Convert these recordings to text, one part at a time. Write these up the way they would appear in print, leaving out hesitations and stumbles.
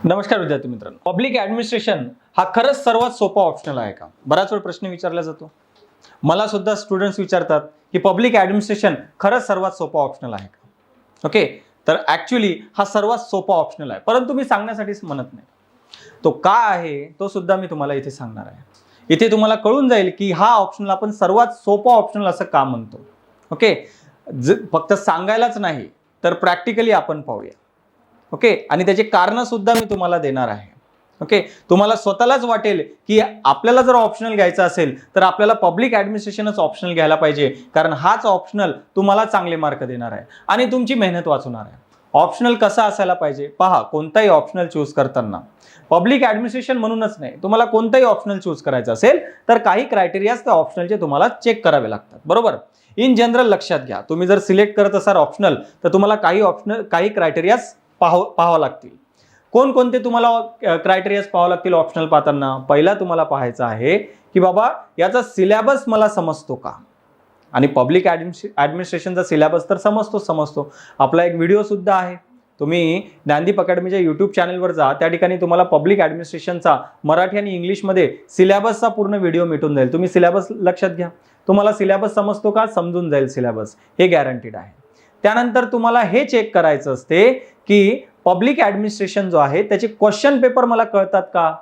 नमस्कार विद्यार्थी मित्रांनो, पब्लिक ॲडमिनिस्ट्रेशन हा खरंच सर्वात सोपा ऑप्शनल आहे का? बराच वेळ प्रश्न विचारला जातो. मला सुद्धा स्टुडंट्स विचारतात की पब्लिक ॲडमिनिस्ट्रेशन खरंच सर्वात सोपा ऑप्शनल आहे का? ओके, तर ॲक्च्युली हा सर्वात सोपा ऑप्शनल आहे, परंतु मी सांगण्यासाठीच म्हणत नाही. तो का आहे तो सुद्धा मी तुम्हाला इथे सांगणार आहे. इथे तुम्हाला कळून जाईल की हा ऑप्शनल आपण सर्वात सोपा ऑप्शनल असं का म्हणतो. ओके, फक्त सांगायलाच नाही तर प्रॅक्टिकली आपण पाहूया. ओके, आणि त्याचे कारण सुद्धा मी तुम्हाला देणार आहे. ओके, तुम्हाला स्वतःलाच वाटेल की आपल्याला जर ऑप्शनल घ्यायचं असेल तर आपल्याला पब्लिक ॲडमिनिस्ट्रेशनच ऑप्शनल घ्यायला पाहिजे, कारण हाच ऑप्शनल तुम्हाला चांगले मार्क देणार आहे आणि तुमची मेहनत वाचवणार आहे. ऑप्शनल कसा असायला पाहिजे पहा, कोणताही ऑप्शनल चूज करताना पब्लिक ॲडमिनिस्ट्रेशन म्हणूनच नाही, तुम्हाला कोणताही ऑप्शनल चूज करायचं असेल तर काही क्रायटेरियाज त्या ऑप्शनलचे तुम्हाला चेक करावे लागतात. बरोबर, इन जनरल लक्षात घ्या, तुम्ही जर सिलेक्ट करत असाल ऑप्शनल तर तुम्हाला काही क्रायटेरियाज पाहावं लागतील. कोणकोणते तुम्हाला क्रायटेरियाज पाहावं लागतील ऑप्शनल पाहताना? पहिला तुम्हाला पाहायचं आहे की बाबा याचा सिलेबस मला समजतो का? आणि पब्लिक ॲडमिनिस्ट्रेशनचा सिलेबस तर समजतो. आपला एक व्हिडिओ सुद्धा आहे, तुम्ही ज्ञानदीप अकॅडमीच्या यूट्यूब चॅनलवर जा, त्या ठिकाणी तुम्हाला पब्लिक ॲडमिनिस्ट्रेशनचा मराठी आणि इंग्लिशमध्ये सिलेबसचा पूर्ण व्हिडिओ मिटून जाईल. तुम्ही सिलेबस लक्षात घ्या, तुम्हाला सिलेबस समजतो का? समजून जाईल सिलेबस, हे गॅरंटीड आहे. त्यानंतर तुम्हाला हे चेक करायचं असते की पब्लिक ॲडमिनिस्ट्रेशन जो आहे त्याचे क्वेश्चन पेपर मला कळतात का?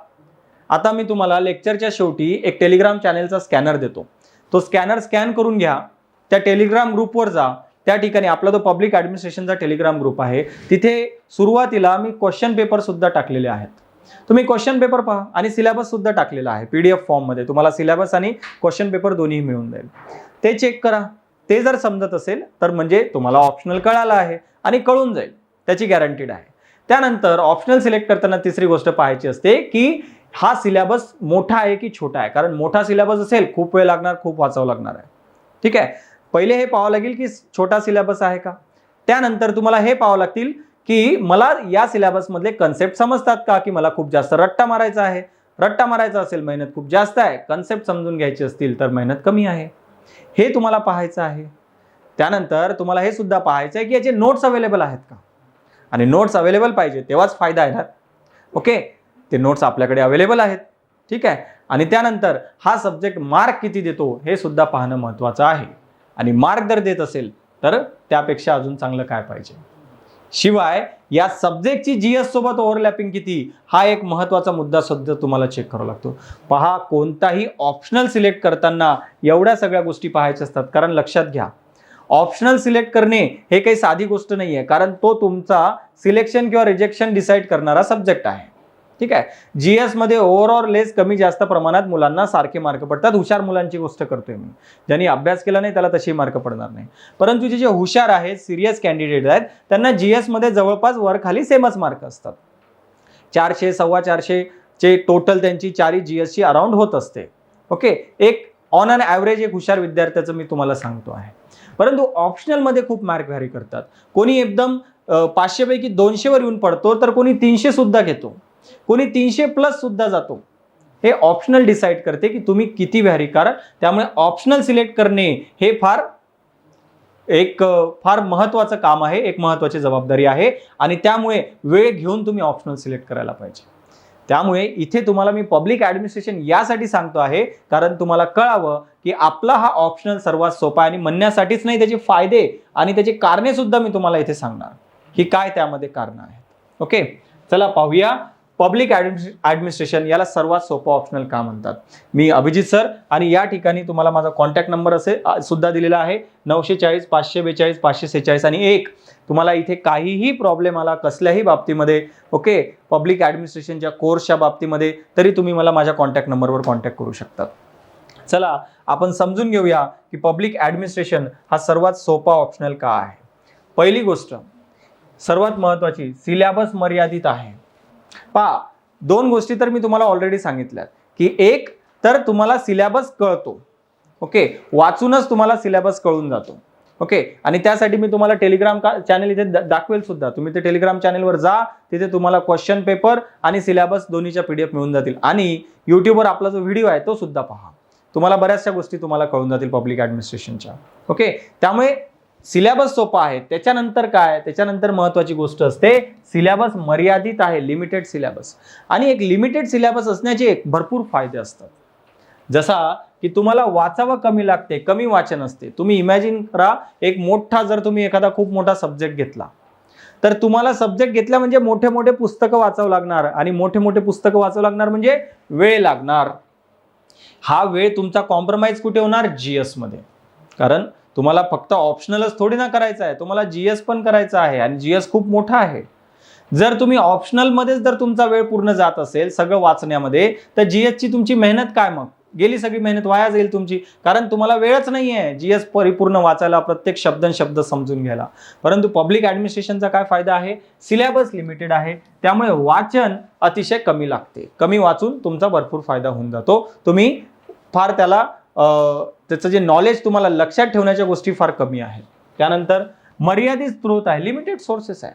आता मी तुम्हाला लेक्चरच्या शेवटी एक टेलिग्राम चॅनलचा स्कॅनर देतो, तो स्कॅनर स्कॅन करून घ्या, त्या टेलिग्राम ग्रुपवर जा. त्या ठिकाणी आपला जो पब्लिक ॲडमिनिस्ट्रेशनचा टेलिग्राम ग्रुप आहे तिथे सुरुवातीला मी क्वेश्चन पेपर सुद्धा टाकलेले आहेत. तुम्ही क्वेश्चन पेपर पहा आणि सिलेबस सुद्धा टाकलेला आहे PDF फॉर्ममध्ये, तुम्हाला सिलेबस आणि क्वेश्चन पेपर दोन्ही मिळून जाईल. ते चेक करा. ते जर समजत असेल तर म्हणजे तुम्हाला ऑप्शनल कळालं आहे आणि कळून जाईल, त्याची गॅरंटीड आहे. त्यानंतर ऑप्शनल सिलेक्ट करताना तिसरी गोष्ट पाहायची असते की हा सिलेबस मोठा आहे की छोटा आहे, कारण मोठा सिलेबस असेल खूप वेळ लागणार, खूप वाचावं लागणार आहे. ठीक आहे, पहिले हे पाहावं लागेल की छोटा सिलेबस आहे का. त्यानंतर तुम्हाला हे पाहावं लागतील की मला या सिलेबसमधले कन्सेप्ट समजतात का, की मला खूप जास्त रट्टा मारायचा आहे. रट्टा मारायचा असेल मेहनत खूप जास्त आहे, कन्सेप्ट समजून घ्यायची असतील तर मेहनत कमी आहे, हे तुम्हाला पाहायचं आहे. त्यानंतर तुम्हाला हे सुद्धा पाहायचं आहे की याचे नोट्स अवेलेबल आहेत का, आणि नोट्स अवेलेबल पाहिजे तेव्हाच फायदा आहे ना. ओके, ते नोट्स आपल्याकडे अवेलेबल आहेत. ठीक आहे, आणि त्यानंतर हा सब्जेक्ट मार्क किती देतो हे सुद्धा पाहणं महत्त्वाचं आहे. आणि मार्क जर देत असेल तर त्यापेक्षा अजून चांगलं काय पाहिजे. शिवाय या सब्जेक्टची GS सोबत ओव्हरलॅपिंग किती, हा एक महत्त्वाचा मुद्दा सुद्धा तुम्हाला चेक करावा लागतो. पहा, कोणताही ऑप्शनल सिलेक्ट करताना एवढ्या सगळ्या गोष्टी पाहायच्या असतात, कारण लक्षात घ्या ऑप्शनल सिलेक्ट करणे हे काही साधी गोष्ट नाही आहे, कारण तो तुमचा सिलेक्शन किंवा रिजेक्शन डिसाईड करणारा सब्जेक्ट आहे. ठीक आहे, GS मध्ये ओव्हर ऑर लेस कमी जास्त प्रमाणात मुलांना सारखे मार्क पडतात. हुशार मुलांची गोष्ट करतोय मी, ज्यांनी अभ्यास केला नाही त्याला तशी मार्क पडणार नाही, परंतु जे हुशार आहेत, सिरियस कॅन्डिडेट आहेत, त्यांना GS मध्ये जवळपास वर खाली सेमच मार्क असतात. 400 450 चे टोटल त्यांची चारही GS ची अराउंड होत असते. ओके, एक ऑन अन ॲव्हरेज एक हुशार विद्यार्थ्याचं मी तुम्हाला सांगतो आहे. परंतु ऑप्शनलमध्ये खूप मार्क व्हॅरी करतात. कोणी एकदम 500 पैकी 200 वर येऊन पडतो, तर कोणी 300 सुद्धा घेतो, कोणी 300 प्लस सुद्धा जातो. हे ऑप्शनल डिसाईड करते की तुम्ही किती व्हॅरी करा. त्यामुळे ऑप्शनल सिलेक्ट करणे हे फार महत्त्वाचं काम आहे, एक महत्त्वाची जबाबदारी आहे, आणि त्यामुळे वेळ घेऊन तुम्ही ऑप्शनल सिलेक्ट करायला पाहिजे. त्यामुळे इथे तुम्हाला मी पब्लिक ॲडमिनिस्ट्रेशन यासाठी सांगतो आहे, कारण तुम्हाला कळावं की आपला हा ऑप्शनल सर्वात सोपा आहे, आणि म्हणण्यासाठीच नाही, त्याचे फायदे आणि त्याची कारणे सुद्धा मी तुम्हाला इथे सांगणार की काय त्यामध्ये कारण आहेत. ओके, चला पाहूया पब्लिक ॲडमिनिस्ट्रेशन याला सर्वात सोपं ऑप्शनल का म्हणतात. मी अभिजित सर, आणि या ठिकाणी तुम्हाला माझा कॉन्टॅक्ट नंबर सुद्धा दिलेला आहे, 940 542 546 आणि 1. तुम्हाला इथे काहीही प्रॉब्लेम आला कसल्याही बाबतीमध्ये, ओके, पब्लिक ॲडमिनिस्ट्रेशनच्या कोर्सच्या बाबतीमध्ये, तरी तुम्ही मला माझ्या कॉन्टॅक्ट नंबरवर कॉन्टॅक्ट करू शकता. चला आपण समजून घेऊया की पब्लिक ॲडमिनिस्ट्रेशन हा सर्वात सोपा ऑप्शनल का आहे. पहिली गोष्ट सर्वात महत्त्वाची, सिलेबस मर्यादित आहे. पहा, दोन गोष्टी तर मी तुम्हाला ऑलरेडी सांगितल्यात की एक तर तुम्हाला सिलेबस कळतो. ओके, वाचूनच तुम्हाला सिलेबस कळून जातो. ओके, आणि त्यासाठी मी तुम्हाला टेलिग्राम चॅनल इथे दाखवेल सुद्धा. तुम्ही ते टेलिग्राम चॅनलवर जा, तिथे तुम्हाला क्वेश्चन पेपर आणि सिलेबस दोन्हीच्या PDF मिळून जातील, आणि यूट्यूबवर आपला जो व्हिडिओ आहे तो सुद्धा पहा. तुम्हाला बऱ्याचशा गोष्टी तुम्हाला कळून जातील पब्लिक ॲडमिनिस्ट्रेशनच्या. ओके, त्यामुळे सिलेबस सोपा आहे, त्याच्यानंतर काय, त्याच्यानंतर महत्वाची गोष्ट असते, सिलेबस मर्यादित आहे, लिमिटेड सिलेबस. आणि एक लिमिटेड सिलेबस असण्याचे एक भरपूर फायदे असतात. जसा की तुम्हाला वाचावं कमी लागते, कमी वाचन असते. तुम्ही इमॅजिन करा, एक मोठा जर तुम्ही एखादा खूप मोठा सब्जेक्ट घेतला, तर तुम्हाला सब्जेक्ट घेतला म्हणजे मोठे मोठे पुस्तकं वाचावं लागणार, आणि मोठे मोठे पुस्तकं वाचावं लागणार म्हणजे वेळ लागणार. हा वेळ तुमचा कॉम्प्रोमाइज कुठे होणार, जीएस मध्ये. कारण तुम्हाला फक्त ऑप्शनलच थोडी ना करायचं आहे, तुम्हाला जीएस पण करायचं आहे, आणि जीएस खूप मोठा आहे. जर तुम्ही ऑप्शनल मध्येच जर तुमचा वेळ पूर्ण जात असेल सगळं वाचण्यामध्ये, तर जीएस ची तुमची मेहनत काय, मग गेली सगळी मेहनत वाया जाईल तुमची. कारण तुम्हाला वेळच नाहीये जीएस परिपूर्ण वाचायला, प्रत्येक शब्द समजून घ्यायला. परंतु पब्लिक ऍडमिनिस्ट्रेशनचा काय फायदा आहे, सिलेबस लिमिटेड आहे, त्यामुळे वाचन अतिशय कमी लागते. कमी वाचून तुमचा भरपूर फायदा होऊन जातो. तुम्ही फार त्याला त्याचं जे नॉलेज तुम्हाला लक्षात ठेवण्याच्या गोष्टी फार कमी आहेत. त्यानंतर मर्यादित स्त्रोत आहे, लिमिटेड सोर्सेस आहे,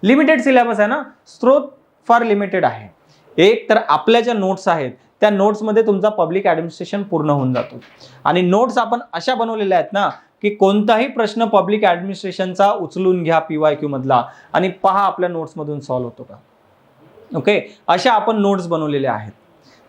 लिमिटेड सिलेबस आहे ना, स्त्रोत फार लिमिटेड आहे. एक तर आपल्या ज्या नोट्स आहेत त्या नोट्समध्ये तुमचा पब्लिक ऍडमिनिस्ट्रेशन पूर्ण होऊन जातो. आणि नोट्स आपण अशा बनवलेल्या आहेत ना, की कोणताही प्रश्न पब्लिक ऍडमिनिस्ट्रेशनचा उचलून घ्या PYQ मधला आणि पहा आपल्या नोट्समधून सॉल्व्ह होतो का. ओके, अशा आपण नोट्स बनवलेल्या आहेत.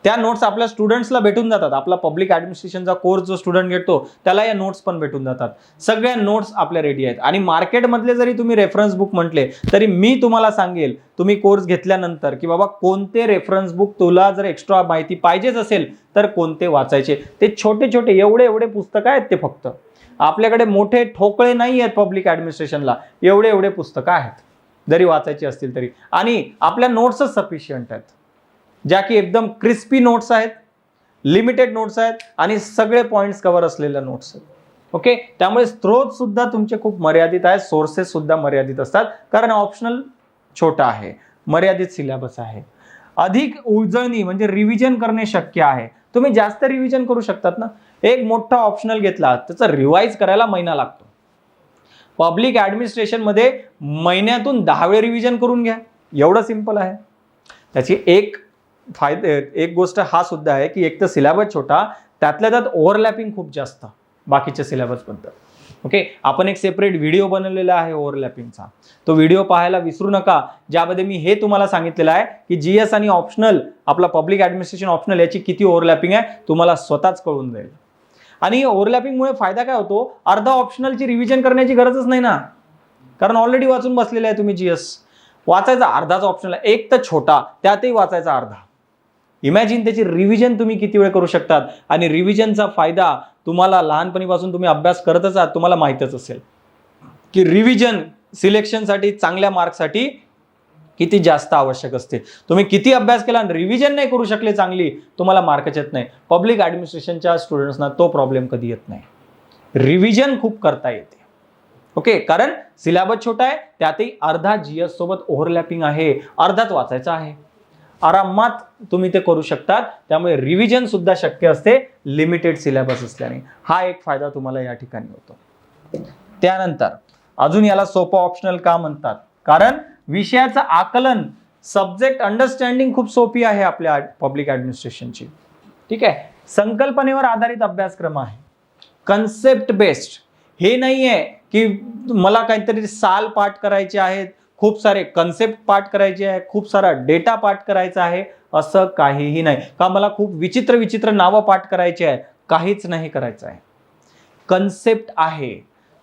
त्या नोट्स आपल्या स्टुडंट्सला भेटून जातात. आपला पब्लिक ऍडमिनिस्ट्रेशनचा कोर्स जो स्टुडंट घेतो त्याला या नोट्स पण भेटून जातात. सगळ्या नोट्स आपल्या रेडी आहेत. आणि मार्केटमधले जरी तुम्ही रेफरन्स बुक म्हटले तरी मी तुम्हाला सांगेल, तुम्ही कोर्स घेतल्यानंतर, की बाबा कोणते रेफरन्स बुक तुला जर एक्स्ट्रा माहिती पाहिजेच असेल तर कोणते वाचायचे. ते छोटे छोटे एवढे एवढे पुस्तकं आहेत, ते फक्त आपल्याकडे मोठे ठोकळे नाही आहेत पब्लिक ऍडमिनिस्ट्रेशनला, एवढे एवढे पुस्तकं आहेत जरी वाचायची असतील तरी. आणि आपल्या नोट्सच सफिशियंट आहेत, ज्या की एकदम क्रिस्पी नोट्स आहेत, लिमिटेड नोट्स आहेत, आणि सगळे पॉइंट्स कव्हर असलेल्या नोट्स आहेत. ओके, त्यामुळे स्त्रोत सुद्धा तुमचे खूप मर्यादित आहेत, सोर्सेस सुद्धा मर्यादित असतात, कारण ऑप्शनल छोटा आहे, मर्यादित सिलेबस आहे. अधिक उजळणी म्हणजे रिव्हिजन करणे शक्य आहे. तुम्ही जास्त रिव्हिजन करू शकतात ना. एक मोठा ऑप्शनल घेतला त्याचा रिवाइज करायला महिना लागतो. पब्लिक ऍडमिनिस्ट्रेशन मध्ये महिन्यातून 10 वेळा रिव्हिजन करून घ्या, एवढं सिंपल आहे. त्याची एक गोष्ट हा सुद्धा आहे की एक तर सिलेबस छोटा, त्यातल्या त्यात ओव्हरलॅपिंग खूप जास्त बाकीच्या सिलेबस बद्दल. ओके, आपण एक सेपरेट व्हिडिओ बनवलेला आहे ओव्हरलॅपिंगचा, तो व्हिडिओ पाहायला विसरू नका, ज्यामध्ये मी हे तुम्हाला सांगितलेलं आहे की जीएस आणि ऑप्शनल, आपला पब्लिक ऍडमिनिस्ट्रेशन ऑप्शनल, याची किती ओव्हरलॅपिंग आहे तुम्हाला स्वतःच कळून जाईल. आणि ओव्हरलॅपिंगमुळे फायदा काय होतो, अर्धा ऑप्शनलची रिव्हिजन करण्याची गरजच नाही ना, कारण ऑलरेडी वाचून बसलेले आहे तुम्ही. जीएस वाचायचा अर्धाच ऑप्शनल आहे, एक तर छोटा, त्यातही वाचायचा अर्धा. इमॅजिन त्याची रिव्हिजन तुम्ही किती वेळ करू शकतात. आणि रिव्हिजनचा फायदा तुम्हाला लहानपणीपासून तुम्ही अभ्यास करतच आहात, तुम्हाला माहितच असेल की रिव्हिजन सिलेक्शनसाठी, चांगल्या मार्क्ससाठी किती जास्त आवश्यक असते. तुम्ही किती अभ्यास केला आणि रिव्हिजन नाही करू शकले चांगली, तुम्हाला मार्कच येत नाही. पब्लिक ऍडमिनिस्ट्रेशनच्या स्टुडंट्सना तो प्रॉब्लेम कधी येत नाही, रिव्हिजन खूप करता येते. ओके, कारण सिलेबस छोटा आहे, त्यातही अर्धा जीएस सोबत ओव्हरलॅपिंग आहे, अर्धाच वाचायचा आहे. आरामात तुम्ही ते करू शकतात. त्यामुळे रिव्हिजन सुद्धा शक्य असते लिमिटेड सिलेबस असल्याने. हा एक फायदा तुम्हाला या ठिकाणी होतो. त्यानंतर अजून याला सोपं ऑप्शनल का म्हणतात, कारण विषयाचं आकलन, सब्जेक्ट अंडरस्टँडिंग खूप सोपी आहे आपल्या पब्लिक ऍडमिनिस्ट्रेशनची. ठीक आहे, संकल्पनेवर आधारित अभ्यासक्रम आहे, कन्सेप्ट बेस्ड. हे नाहीये की मला काहीतरी साल पाठ करायचे आहेत, खूप सारे कन्सेप्ट पाठ करायचे आहे, खूप सारा डेटा पाठ करायचा आहे, असं काहीही नाही. का मला खूप विचित्र विचित्र नावं पाठ करायची आहे, काहीच नाही करायचं आहे. कन्सेप्ट आहे,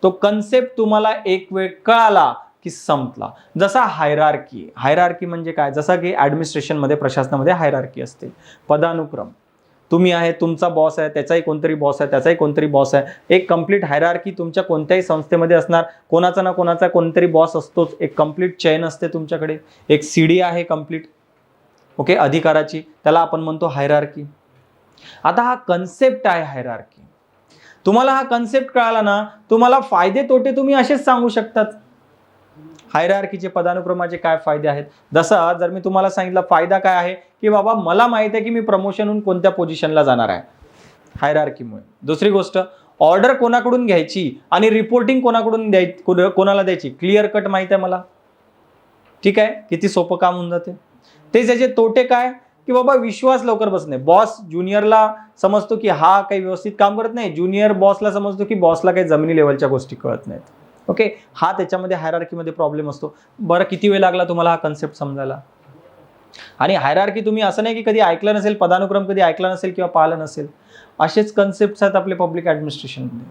तो कन्सेप्ट तुम्हाला एक वेळ कळाला की संपला. जसा हायरार्की, हायरार्की म्हणजे काय, जसा की ऍडमिनिस्ट्रेशन मध्ये, प्रशासनामध्ये हायरार्की असते, पदानुक्रम. तुम्ही आहे, तुमचा बॉस आहे, त्याचाही कोणतरी बॉस आहे, त्याचाही कोणतरी बॉस आहे. एक कंप्लीट हायरार्की तुमच्या कोणत्याही संस्थेमध्ये असणार, कोणाचा ना कोणाचा कोणतरी बॉस असतोच. एक कंप्लीट चेन असते तुमच्याकडे, एक सीडी आहे कंप्लीट, ओके, अधिकाराची, त्याला आपण म्हणतो हायरार्की. आता हा कन्सेप्ट आहे हायरार्की. तुम्हाला हा कन्सेप्ट कळाला ना, तुम्हाला फायदे तोटे तुम्ही असेच सांगू शकतात. हायरार्कीचे, पदानुक्रमाचे काय फायदे आहेत. जसं जर मी तुम्हाला सांगितलं फायदा काय आहे, की बाबा मला माहिती आहे की मी प्रमोशन होऊन कोणत्या पोझिशनला जाणार आहे हायरार्कीमुळे. दुसरी गोष्ट, ऑर्डर कोणाकडून घ्यायची आणि रिपोर्टिंग कोणाकडून द्यायची, कोणाला द्यायची, क्लिअर कट माहिती आहे मला. ठीक आहे, किती सोपं काम होऊन जाते. ते त्याचे तोटे काय, की बाबा विश्वास लवकर बसणे. बॉस ज्युनियरला समजतो की हा काही व्यवस्थित काम करत नाही, ज्युनियर बॉसला समजतो की बॉसला काही जमिनी लेवलच्या गोष्टी कळत नाहीत. ओके, हा त्याच्यामध्ये हायरार्कीमध्ये प्रॉब्लेम असतो. बरं, किती वेळ लागला तुम्हाला हा कन्सेप्ट समजायला? आणि हायरार्की तुम्ही असं नाही की कधी ऐकलं नसेल, पदानुक्रम कधी ऐकला नसेल किंवा पाहिलं नसेल. असेच कन्सेप्ट आहेत आपले पब्लिक ॲडमिनिस्ट्रेशनमध्ये.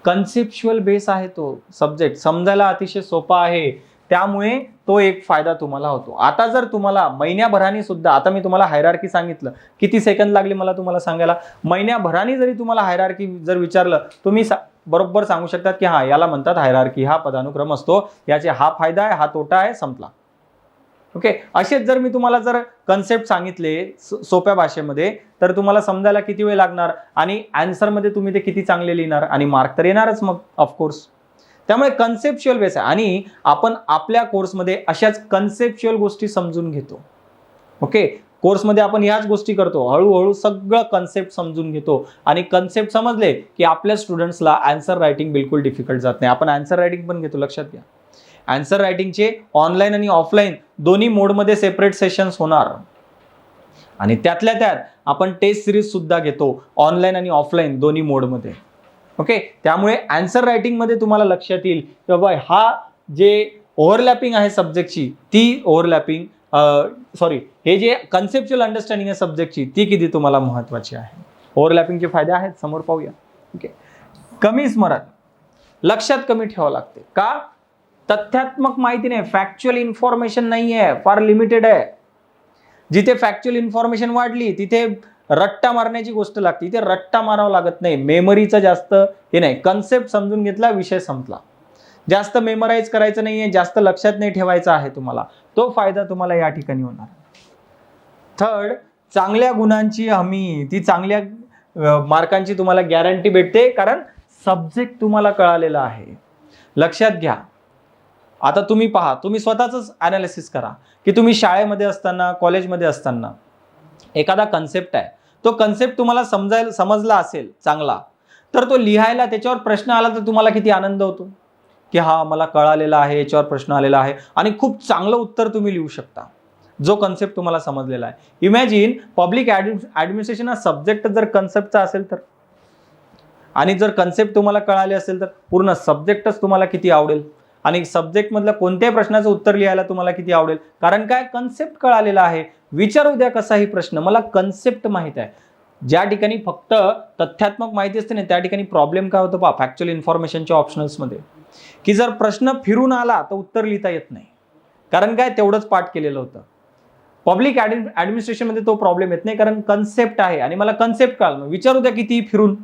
कन्सेप्च्युअल बेस आहे तो सब्जेक्ट, समजायला अतिशय सोपा आहे, त्यामुळे तो एक फायदा तुम्हाला होतो. आता जर तुम्हाला महिन्याभराने सुद्धा, आता मी तुम्हाला हायरार्की सांगितलं, किती सेकंद लागले मला तुम्हाला सांगायला, महिन्याभराने जरी तुम्हाला हायरार्की जर विचारलं, तुम्ही बरोबर सांगू शकतात की हां, याला म्हणतात हायरार्की, हा पदानुक्रम असतो, याचे हा फायदा आहे, हा तोटा आहे, संपला. ओके, असेच जर मी तुम्हाला जर कन्सेप्ट सांगितले सोप्या भाषेमध्ये, तर तुम्हाला समजायला किती वेळ लागणार आणि आन्सरमध्ये तुम्ही ते किती चांगले लिहिणार आणि मार्क तर येणारच मग ऑफकोर्स. त्यामुळे कन्सेप्च्युअल बेस आहे आणि आपण आपल्या कोर्समध्ये अशाच कन्सेप्च्युअल गोष्टी समजून घेतो. ओके, कोर्समध्ये आपण ह्याच गोष्टी करतो, हळूहळू सगळं कन्सेप्ट समजून घेतो आणि कन्सेप्ट समजले की आपल्या स्टुडंट्सला आन्सर रायटिंग बिलकुल डिफिकल्ट जात नाही. आपण आन्सर रायटिंग पण घेतो, लक्षात घ्या. आन्सर रायटिंगचे ऑनलाईन आणि ऑफलाईन दोन्ही मोडमध्ये सेपरेट सेशन्स होणार आणि त्यातल्या त्यात आपण टेस्ट सिरीज सुद्धा घेतो ऑनलाईन आणि ऑफलाईन दोन्ही मोडमध्ये. ओके, त्यामुळे आन्सर रायटिंगमध्ये तुम्हाला लक्षात येईल की बाबा हा जे ओव्हरलॅपिंग आहे सब्जेक्टची, ती ओव्हरलॅपिंग हे जे कन्सेप्च्युअल अंडरस्टँडिंग आहे सब्जेक्टची, ती किती तुम्हाला महत्त्वाची आहे. ओव्हरलॅपिंगचे फायदे आहेत, समोर पाहूया. ओके, कमी स्मरण, लक्षात कमी ठेवावं लागते. का? तथ्यात्मक माहिती नाही, फॅक्च्युअल इन्फॉर्मेशन नाही आहे, फार लिमिटेड आहे. जिथे फॅक्च्युअल इन्फॉर्मेशन वाढली तिथे रट्टा मारण्याची गोष्ट लागते, इथे रट्टा मारावा लागत नाही. मेमरीचं जास्त हे नाही, कन्सेप्ट समजून घेतला, विषय संपला. जास्त मेमराईज करायचं नाहीये, जास्त लक्षात नाही ठेवायचं आहे तुम्हाला, तो फायदा तुम्हाला या ठिकाणी होणार. थर्ड, चांगल्या गुणांची हमी, ती चांगल्या मार्कांची तुम्हाला गॅरंटी भेटते, कारण सब्जेक्ट तुम्हाला कळालेला आहे. लक्षात घ्या, आता तुम्ही पहा, तुम्ही स्वतःच ॲनालिसिस करा की तुम्ही शाळेमध्ये असताना, कॉलेजमध्ये असताना एखादा कन्सेप्ट आहे, तो कन्सेप्ट तुम्हाला समजला असेल चांगला, तर तो लिहायला त्याच्यावर प्रश्न आला तर तुम्हाला किती आनंद होतो की हा मला कळालेला आहे, याच्यावर प्रश्न आलेला आहे आणि खूप चांगलं उत्तर तुम्ही लिहू शकता जो कन्सेप्ट तुम्हाला समजलेला आहे. इमॅजिन पब्लिक ॲडमिनिस्ट्रेशन हा सब्जेक्ट जर कन्सेप्टचा असेल तर, आणि जर कन्सेप्ट तुम्हाला कळाले असेल तर पूर्ण सब्जेक्टच तुम्हाला किती आवडेल आणि सब्जेक्टमधल्या कोणत्याही प्रश्नाचं उत्तर लिहायला तुम्हाला किती आवडेल. कारण काय, कन्सेप्ट कळालेला आहे. विचारू द्या कसाही प्रश्न, मला कन्सेप्ट माहित आहे. ज्या ठिकाणी फक्त तथ्यात्मक माहिती असते ना, त्या ठिकाणी प्रॉब्लेम काय होतो पहा, फॅक्च्युअल इन्फॉर्मेशनच्या ऑप्शनल्समध्ये, की जर प्रश्न फिरून आला तर उत्तर लिहिता येत नाही. कारण काय, तेवढंच पाठ केलेलं होतं. पब्लिक ॲडमिनिस्ट्रेशनमध्ये तो प्रॉब्लेम येत नाही, कारण कन्सेप्ट आहे आणि मला कन्सेप्ट कळलं. विचारू द्या किती फिरून,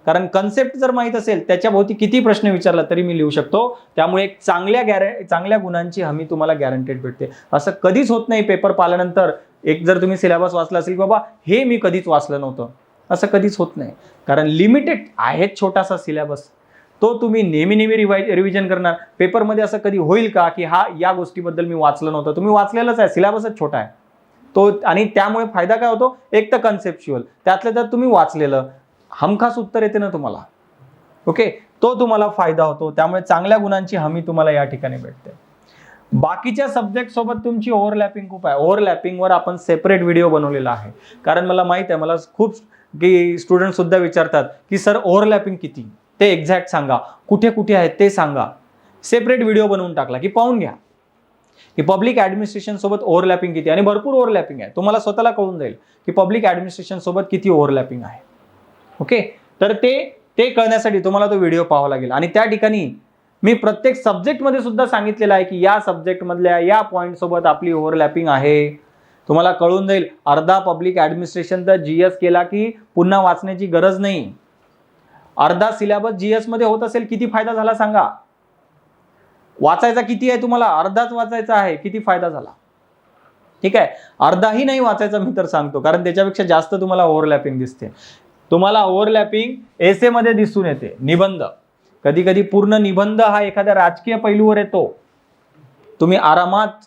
कारण कन्सेप्ट जर माहित असेल, त्याच्याभोवती किती प्रश्न विचारला तरी मी लिहू शकतो. त्यामुळे एक चांगल्या गुणांची हमी तुम्हाला गॅरंटेड भेटते. असं कधीच होत नाही पेपर पाहिल्यानंतर, एक जर तुम्ही सिलेबस वाचला असेल, बाबा हे मी कधीच वाचलं नव्हतं, असं कधीच होत नाही. कारण लिमिटेड आहे छोटासा सिलेबस, तो तुम्ही नेहमी रिव्हिजन करणार. पेपरमध्ये असं कधी होईल का की हा या गोष्टीबद्दल मी वाचलं नव्हतं? तुम्ही वाचलेलंच आहे, सिलेबसच छोटा आहे तो. आणि त्यामुळे फायदा काय होतो, एक तर कन्सेप्च्युअल, त्यातल्या त्यात तुम्ही वाचलेलं, हमखास उत्तर येते ना तुम्हाला. ओके, तो तुम्हाला फायदा होतो. त्यामुळे चांगल्या गुणांची हमी तुम्हाला या ठिकाणी भेटते. बाकीच्या सब्जेक्ट सोबत तुमची ओव्हरलॅपिंग खूप आहे. ओव्हरलॅपिंगवर आपण सेपरेट व्हिडिओ बनवलेला आहे, कारण मला माहित आहे, मला खूप की स्टुडंट सुद्धा विचारतात की सर ओव्हरलॅपिंग किती, ते एक्झॅक्ट सांगा, कुठे कुठे आहेत ते सांगा. सेपरेट व्हिडिओ बनवून टाकला की पाहून घ्या की पब्लिक ॲडमिनिस्ट्रेशन सोबत ओव्हरलॅपिंग किती, आणि भरपूर ओव्हरलॅपिंग आहे. तुम्हाला स्वतःला कळून जाईल की पब्लिक ॲडमिनिस्ट्रेशन सोबत किती ओव्हरलॅपिंग आहे. ओके, तर ते कळण्यासाठी तुम्हाला तो व्हिडिओ पाहावा लागेल. आणि त्या ठिकाणी मी प्रत्येक सब्जेक्टमध्ये सुद्धा सांगितलेलं आहे की या सब्जेक्टमधल्या या पॉईंट सोबत आपली ओव्हरलॅपिंग आहे. तुम्हाला कळून जाईल. अर्धा पब्लिक ॲडमिनिस्ट्रेशन तर GS केला की पुन्हा वाचण्याची गरज नाही. अर्धा सिलेबस GS मध्ये होत असेल, किती फायदा झाला सांगा. वाचायचा किती आहे तुम्हाला, अर्धाच वाचायचा आहे, किती फायदा झाला. ठीक आहे, अर्धाही नाही वाचायचा मी तर सांगतो, कारण त्याच्यापेक्षा जास्त तुम्हाला ओव्हरलॅपिंग दिसते. तुम्हाला ओव्हरलॅपिंग एसे मध्ये दिसून येते. निबंध, कधी कधी पूर्ण निबंध हा एखाद्या राजकीय पैलूवर येतो, तुम्ही आरामात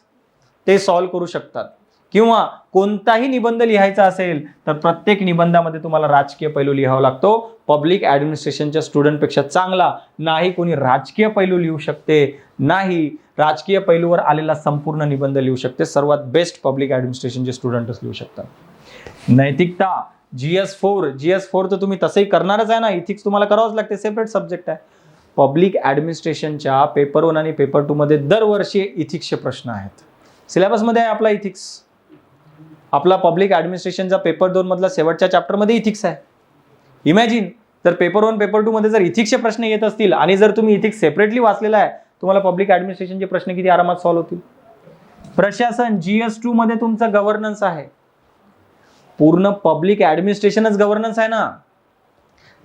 ते सॉल्व्ह करू शकतात. किंवा कोणताही निबंध लिहायचा असेल तर प्रत्येक निबंधामध्ये तुम्हाला राजकीय पैलू लिहावा लागतो. पब्लिक ॲडमिनिस्ट्रेशनच्या स्टुडंटपेक्षा चांगला नाही कोणी राजकीय पैलू लिहू शकते, नाही राजकीय पैलूवर आलेला संपूर्ण निबंध लिहू शकते. सर्वात बेस्ट पब्लिक ॲडमिनिस्ट्रेशनचे स्टुडंटच लिहू शकतात. नैतिकता, GS4 तर तुम्ही तसंही करणारच आहे ना. इथिक्स तुम्हाला करावंच लागते, सेपरेट सब्जेक्ट आहे. पब्लिक ॲडमिनिस्ट्रेशनच्या पेपर 1 आणि पेपर 2 मध्ये दरवर्षी इथिक्सचे प्रश्न आहेत. सिलेबसमध्ये आहे आपला इथिक्स. आपला पब्लिक ॲडमिनिस्ट्रेशनचा पेपर 2 मधला शेवटच्या चॅप्टरमध्ये इथिक्स आहे. इमॅजिन, तर पेपर 1 पेपर 2 मध्ये जर इथिक्सचे प्रश्न येत असतील आणि जर तुम्ही इथिक्स सेपरेटली वाचलेला आहे, तुम्हाला पब्लिक ॲडमिनिस्ट्रेशनचे प्रश्न किती आरामात सॉल्व्ह होतील. प्रशासन GS2 मध्ये तुमचं गव्हर्नन्स आहे. पूर्ण पब्लिक ॲडमिनिस्ट्रेशनच गव्हर्नन्स आहे ना.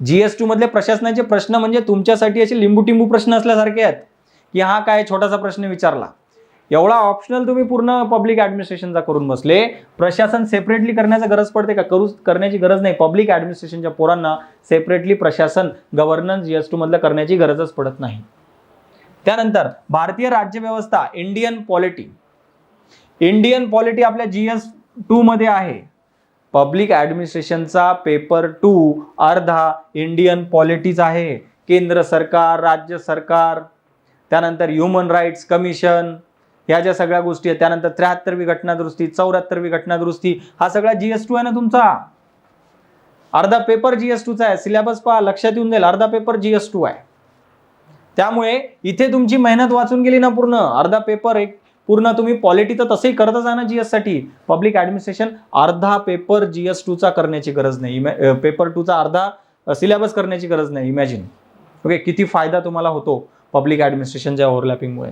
GS2 मधले प्रशासनाचे प्रश्न म्हणजे तुमच्यासाठी असे लिंबू प्रश्न असल्यासारखे आहेत की हा काय छोटासा प्रश्न विचारला. एवढा ऑप्शनल तुम्ही पूर्ण पब्लिक ॲडमिनिस्ट्रेशनचा करून बसले. प्रशासन सेपरेटली करण्याची गरज पडते का? करण्याची गरज नाही. पब्लिक ॲडमिनिस्ट्रेशनच्या पोरांना सेपरेटली प्रशासन गव्हर्नन्स GS2 मधलं करण्याची गरजच पडत नाही. त्यानंतर भारतीय राज्यव्यवस्था, इंडियन पॉलिटी. इंडियन पॉलिटी आपल्या GS2 मध्ये आहे. पब्लिक ॲडमिनिस्ट्रेशनचा पेपर 2 अर्धा इंडियन पॉलिटीच आहे. केंद्र सरकार, राज्य सरकार, त्यानंतर ह्युमन राईट्स कमिशन, ह्या ज्या सगळ्या गोष्टी आहेत. त्यानंतर 73वी घटनादुरुस्ती, 74वी घटनादुरुस्ती, हा सगळा GS2 आहे ना तुमचा. अर्धा पेपर GS2चा आहे. सिलेबस पहा, लक्षात येऊन जाईल, अर्धा पेपर GS2 आहे. त्यामुळे इथे तुमची मेहनत वाचून गेली ना पूर्ण. अर्धा पेपर एक पूर्ण तुम्ही पॉलिटी तर तसंही करतच आहे ना GS साठी. पब्लिक ॲडमिनिस्ट्रेशन अर्धा पेपर GS2चा करण्याची गरज नाही. पेपर 2चा अर्धा सिलेबस करण्याची गरज नाही. इमॅजिन, ओके, किती फायदा तुम्हाला होतो पब्लिक ॲडमिनिस्ट्रेशनच्या ओव्हरलॅपिंगमुळे.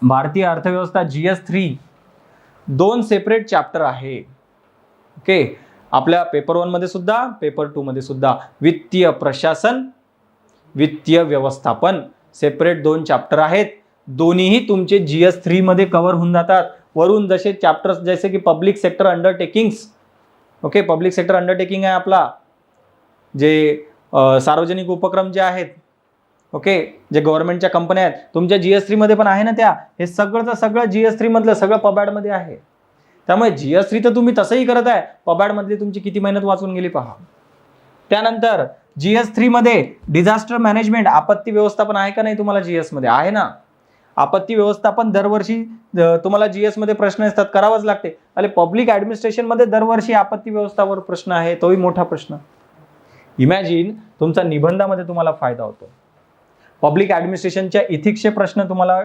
भारतीय अर्थव्यवस्था GS3 2 सेपरेट चॅप्टर आहे. ओके, आपल्या पेपर 1 मध्ये सुद्धा पेपर 2 मध्ये सुद्धा. वित्तीय प्रशासन, वित्तीय व्यवस्थापन, सेपरेट 2 चॅप्टर आहेत. दोन्हीही तुमचे GS3 मध्ये कव्हर होऊन जातात. वरून जसे चॅप्टर्स जसे की public sector undertakings. Okay, public sector undertaking आहे आपला, जे सार्वजनिक उपक्रम जे आहेत, ओके, जे गव्हर्नमेंटच्या कंपन्या आहेत, तुमच्या GS3 मध्ये पण आहे ना त्या. हे सगळं GS3 मधलं सगळं पबॅड मध्ये आहे. त्यामुळे GS3 तर तुम्ही तसंही करत आहे, पबॅड मधली तुमची किती मेहनत वाचून गेली पहा. त्यानंतर GS3 मध्ये डिझास्टर मॅनेजमेंट, आपत्ती व्यवस्थापन आहे का नाही तुम्हाला? GS मध्ये आहे ना. आपत्ती व्यवस्थापन दरवर्षी तुम्हाला GS मध्ये प्रश्न असतात, करावंच लागते. अरे पब्लिक ॲडमिनिस्ट्रेशन मध्ये दरवर्षी आपत्ती व्यवस्थापन प्रश्न आहे, तोही मोठा प्रश्न. इमॅजिन, तुमचा निबंधामध्ये तुम्हाला फायदा होतो. पब्लिक ॲडमिनिस्ट्रेशनच्या इथिक्सचे प्रश्न तुम्हाला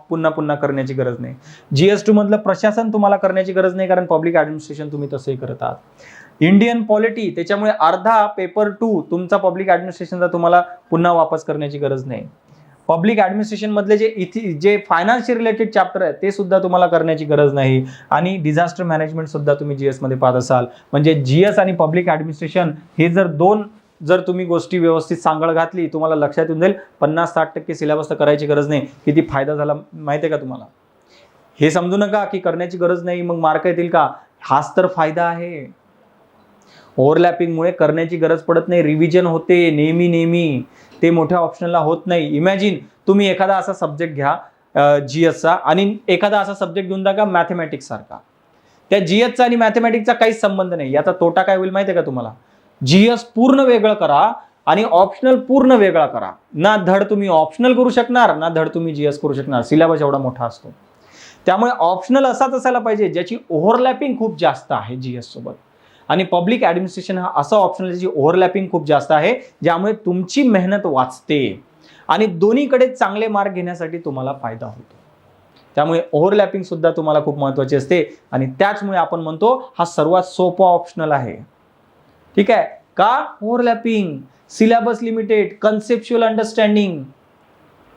पुन्हा करण्याची गरज नाही. GS2 मधलं प्रशासन तुम्हाला करण्याची गरज नाही, कारण पब्लिक ॲडमिनिस्ट्रेशन तुम्ही तसंही करत आहात. इंडियन पॉलिटी, त्याच्यामुळे अर्धा पेपर 2 तुमचा पब्लिक ॲडमिनिस्ट्रेशनचा तुम्हाला पुन्हा वापस करण्याची गरज नाही. पब्लिक ॲडमिनिस्ट्रेशन मधले जे फायनान्सशी रिलेटेड चॅप्टर आहे ते सुद्धा तुम्हाला करण्याची गरज नाही. आणि डिझास्टर मॅनेजमेंट सुद्धा तुम्ही GS मध्ये पाहत असाल. म्हणजे GS आणि पब्लिक ॲडमिनिस्ट्रेशन हे जर तुम्ही गोष्टी व्यवस्थित सांगड घातली, तुम्हाला लक्षात येऊन जाईल 50-60% सिलेबस तर करायची गरज नाही. किती फायदा झाला माहिती आहे का तुम्हाला? हे समजू नका की करण्याची गरज नाही मग मार्क येतील का. हाच तर फायदा आहे. ओव्हरलॅपिंगमुळे करण्याची गरज पडत नाही. रिव्हिजन होते नेहमी. ते मोठ्या ऑप्शनला होत नाही. इमॅजिन, तुम्ही एखादा असा सब्जेक्ट घ्या GSचा आणि एखादा असा सब्जेक्ट घेऊन टाका मॅथमॅटिक्स सारखा. त्या GSचा आणि मॅथमॅटिक्सचा काहीच संबंध नाही. याचा तोटा काय होईल माहिती आहे का तुम्हाला? GS पूर्ण वेगळं करा आणि ऑप्शनल पूर्ण वेगळा करा. ना धड तुम्ही ऑप्शनल करू शकणार, ना धड तुम्ही GS करू शकणार. सिलेबस एवढा मोठा असतो. त्यामुळे ऑप्शनल असाच असायला पाहिजे ज्याची ओव्हरलॅपिंग खूप जास्त आहे GS सोबत. आणि पब्लिक ॲडमिनिस्ट्रेशन हा असा ऑप्शनल ज्याची ओव्हरलॅपिंग खूप जास्त आहे, ज्यामुळे तुमची मेहनत वाचते आणि दोन्हीकडे चांगले मार्क घेण्यासाठी तुम्हाला फायदा होतो. त्यामुळे ओव्हरलॅपिंग सुद्धा तुम्हाला खूप महत्त्वाची असते आणि त्याचमुळे आपण म्हणतो हा सर्वात सोपा ऑप्शनल आहे. ठीक आहे का? Overlapping, syllabus limited, conceptual understanding.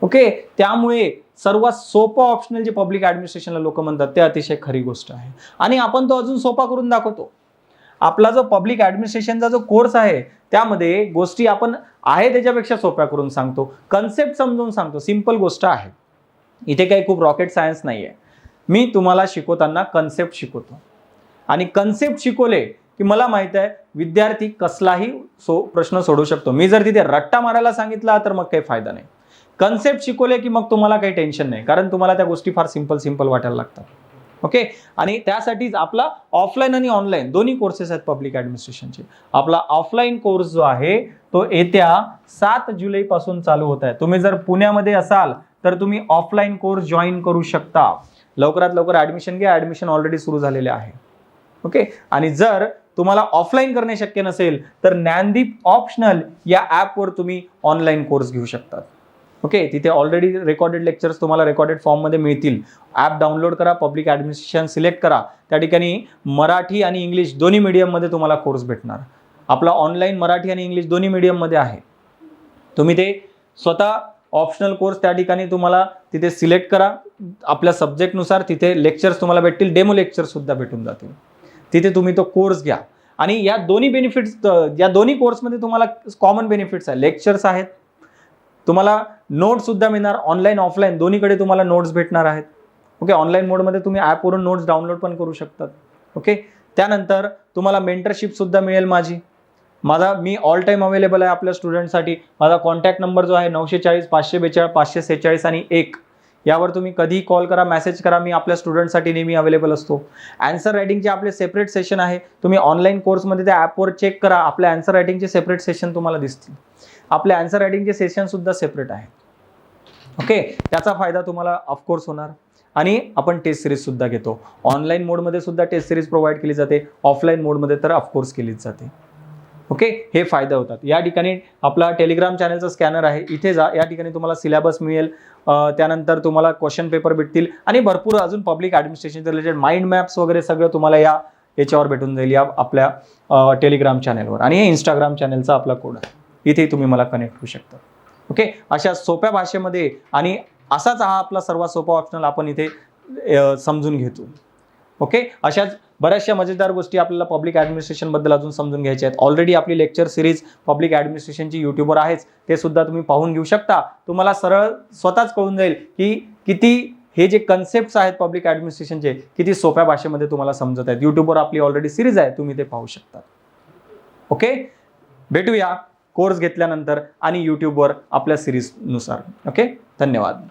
Okay, त्यामुळे सर्वात सोपा ऑप्शनल जे पब्लिक ॲडमिनिस्ट्रेशनला लोक म्हणतात ते अतिशय खरी गोष्ट आहे. आणि आपण तो अजून सोपा करून दाखवतो. आपला जो पब्लिक ॲडमिनिस्ट्रेशनचा जो कोर्स आहे त्यामध्ये गोष्टी आपण आहे त्याच्यापेक्षा सोप्या करून सांगतो. कन्सेप्ट समजून सांगतो. सिंपल गोष्ट आहे. इथे काही खूप रॉकेट सायन्स नाही आहे. मी तुम्हाला शिकवताना कन्सेप्ट शिकवतो आणि कन्सेप्ट शिकवले की मला माहित आहे विद्यार्थी कसलाही प्रश्न सोडवू शकतो. मी जर तिथे रट्टा मारायला सांगितला तर मग काही फायदा नाही. कन्सेप्ट शिकवले की मग तुम्हाला काही टेन्शन नाही, कारण तुम्हाला त्या गोष्टी फार सिंपल वाटायला लागतात. ओके, आणि त्यासाठीच आपला ऑफलाईन आणि ऑनलाईन दोन्ही कोर्सेस आहेत पब्लिक ॲडमिनिस्ट्रेशनचे. आपला ऑफलाईन कोर्स जो आहे तो येत्या 7 जुलैपासून चालू होत आहे. तुम्ही जर पुण्यामध्ये असाल तर तुम्ही ऑफलाईन कोर्स जॉईन करू शकता. लवकरात लवकर ॲडमिशन घ्या. ॲडमिशन ऑलरेडी सुरू झालेले आहे. ओके, आणि जर तुम्हाला ऑफलाईन करणे शक्य नसेल तर ज्ञानदीप ऑप्शनल या ॲपवर तुम्ही ऑनलाईन कोर्स घेऊ शकता. ओके, तिथे ऑलरेडी रेकॉर्डेड लेक्चर्स तुम्हाला रेकॉर्डेड फॉर्ममध्ये मिळतील. ॲप डाउनलोड करा, पब्लिक ॲडमिनिस्ट्रेशन सिलेक्ट करा. त्या ठिकाणी मराठी आणि इंग्लिश दोन्ही मीडियममध्ये तुम्हाला कोर्स भेटणार. आपला ऑनलाईन मराठी आणि इंग्लिश दोन्ही मीडियममध्ये आहे. तुम्ही ते स्वतः ऑप्शनल कोर्स त्या ठिकाणी तुम्हाला तिथे सिलेक्ट करा. आपल्या सब्जेक्टनुसार तिथे लेक्चर्स तुम्हाला भेटतील, डेमो लेक्चरसुद्धा भेटून जातील. तिथे तुम्ही तो कोर्स घ्या. आणि या दोन्ही बेनिफिट्स, या दोन्ही कोर्समध्ये तुम्हाला कॉमन बेनिफिट्स आहे. लेक्चर्स आहेत, तुम्हाला नोट्ससुद्धा मिळणार, ऑनलाईन ऑफलाईन दोन्हीकडे तुम्हाला नोट्स भेटणार आहेत. ओके, ऑनलाईन मोडमध्ये तुम्ही ॲपवरून नोट्स डाउनलोड पण करू शकतात. ओके, त्यानंतर तुम्हाला मेंटरशिपसुद्धा मिळेल माझी. मी ऑल टाईम अवेलेबल आहे आपल्या स्टुडंटसाठी. माझा कॉन्टॅक्ट नंबर जो आहे 940 542 546 आणि 1, यावर तुम्ही कधीही कॉल करा, मेसेज करा. मी आपल्या स्टुडंटसाठी नेहमी अवेलेबल असतो. ॲन्सर रायटिंगचे आपले सेपरेट सेशन आहे. तुम्ही ऑनलाईन कोर्समध्ये त्या ॲपवर चेक करा, आपल्या ॲन्सर रायटिंगचे सेपरेट सेशन तुम्हाला दिसतील. आपले ॲन्सर रायटिंगचे सेशनसुद्धा सेपरेट आहेत. ओके, त्याचा फायदा तुम्हाला ऑफकोर्स होणार. आणि आपण टेस्ट सिरीजसुद्धा घेतो. ऑनलाईन मोडमध्ये सुद्धा टेस्ट सिरीज प्रोव्हाइड केली जाते, ऑफलाईन मोडमध्ये तर ऑफकोर्स केलीच जाते. ओके, हे फायदे होतात. या ठिकाणी आपला टेलिग्राम चॅनलचा स्कॅनर आहे, इथे जा. या ठिकाणी तुम्हाला सिलेबस मिळेल, त्यानंतर तुम्हाला क्वेश्चन पेपर भेटतील आणि भरपूर अजून public administration related mind maps वगैरे सगळं तुम्हाला याच्यावर भेटून जाईल, या आपल्या टेलिग्राम चॅनलवर. आणि हे इंस्टाग्राम चॅनलचा आपला कोड आहे, इथे तुम्ही मला कनेक्ट होऊ शकता. ओके, अशा सोप्या भाषेमध्ये आणि असाच हा आपला सर्वात सोपा ऑप्शनल आपण इथे समजून घेतो. ओके, अशाच बऱ्याचशा मजेदार गोष्टी आपल्याला पब्लिक ॲडमिनिस्ट्रेशनबद्दल अजून समजून घ्यायच्या आहेत. ऑलरेडी आपली लेक्चर सिरीज पब्लिक ॲडमिनिस्ट्रेशनची यूट्यूबवर आहेच, ते सुद्धा तुम्ही पाहून घेऊ शकता. तुम्हाला सरळ स्वतःच कळून जाईल की किती हे जे कन्सेप्ट्स आहेत पब्लिक ॲडमिनिस्ट्रेशनचे किती सोप्या भाषेमध्ये तुम्हाला समजत आहेत. यूट्यूबवर आपली ऑलरेडी सिरीज आहे, तुम्ही ते पाहू शकता. ओके, भेटूया कोर्स घेतल्यानंतर आणि यूट्यूबवर आपल्या सिरीजनुसार. ओके, धन्यवाद.